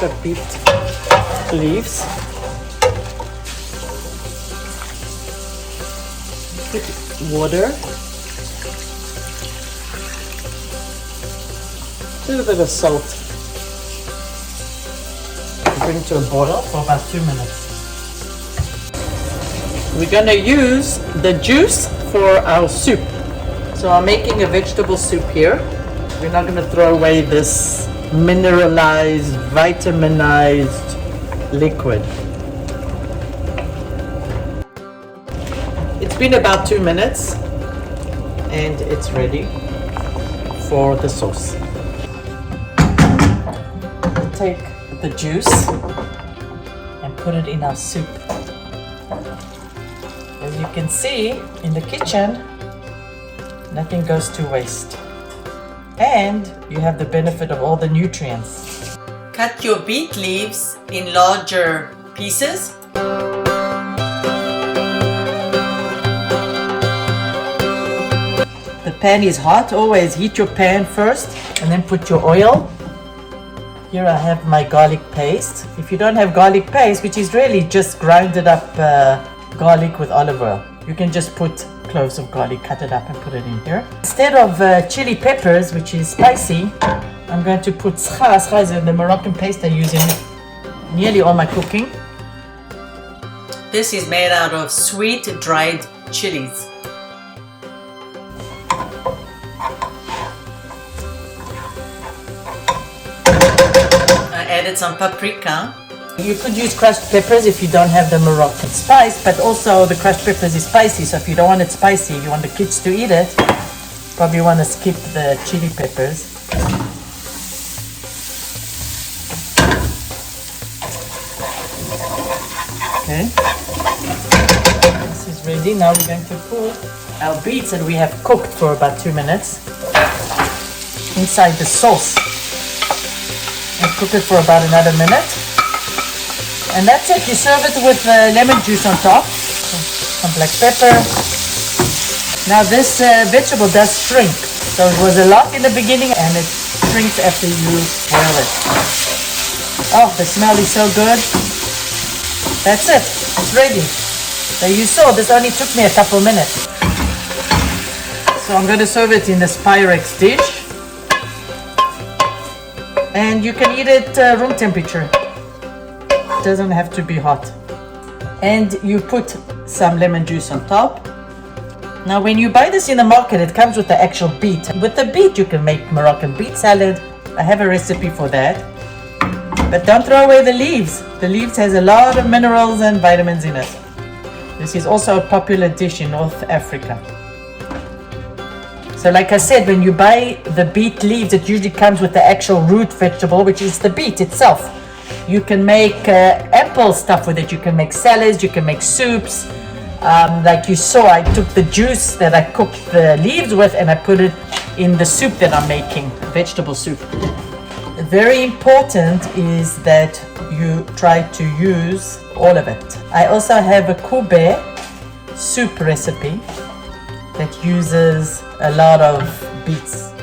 of beet leaves. Put water. A little bit of salt. Bring to a boil for about 2 minutes. We're going to use the juice for our soup. So I'm making a vegetable soup here. We're not going to throw away this mineralized, vitaminized liquid. It's been about 2 minutes and it's ready for the sauce. We'll take the juice and put it in our soup. As you can see in the kitchen, nothing goes to waste. And you have the benefit of all the nutrients. Cut your beet leaves in larger pieces. The pan is hot. Always heat your pan first and then put your oil. Here I have my garlic paste. If you don't have garlic paste, which is really just grinded up garlic with olive oil, you can just put cloves of garlic, cut it up and put it in here. Instead of chili peppers, which is spicy, I'm going to put scha. Scha is the Moroccan paste I use in nearly all my cooking. This is made out of sweet dried chilies. I added some paprika. You could use crushed peppers if you don't have the Moroccan spice, but also the crushed peppers is spicy, so if you don't want it spicy, if you want the kids to eat it, probably want to skip the chili peppers. Okay, this is ready. Now we're going to put our beets that we have cooked for about 2 minutes inside the sauce and cook it for about another minute. And that's it. You serve it with lemon juice on top, some black pepper. Now this vegetable does shrink, so it was a lot in the beginning and it shrinks after you boil it. Oh, the smell is so good. That's it. It's ready. So you saw this only took me a couple minutes. So I'm going to serve it in this Pyrex dish. And you can eat it room temperature. Doesn't have to be hot. And you put some lemon juice on top. Now when you buy this in the market, it comes with the actual beet. With the beet you can make Moroccan beet salad. I have a recipe for that. But don't throw away the leaves. The leaves has a lot of minerals and vitamins in it. This is also a popular dish in North Africa. So like I said, when you buy the beet leaves, it usually comes with the actual root vegetable, which is the beet itself. You can make ample stuff with it. You can make salads, you can make soups. Like you saw, I took the juice that I cooked the leaves with and I put it in the soup that I'm making, vegetable soup. Very important is that you try to use all of it. I also have a KUBBE soup recipe that uses a lot of beets.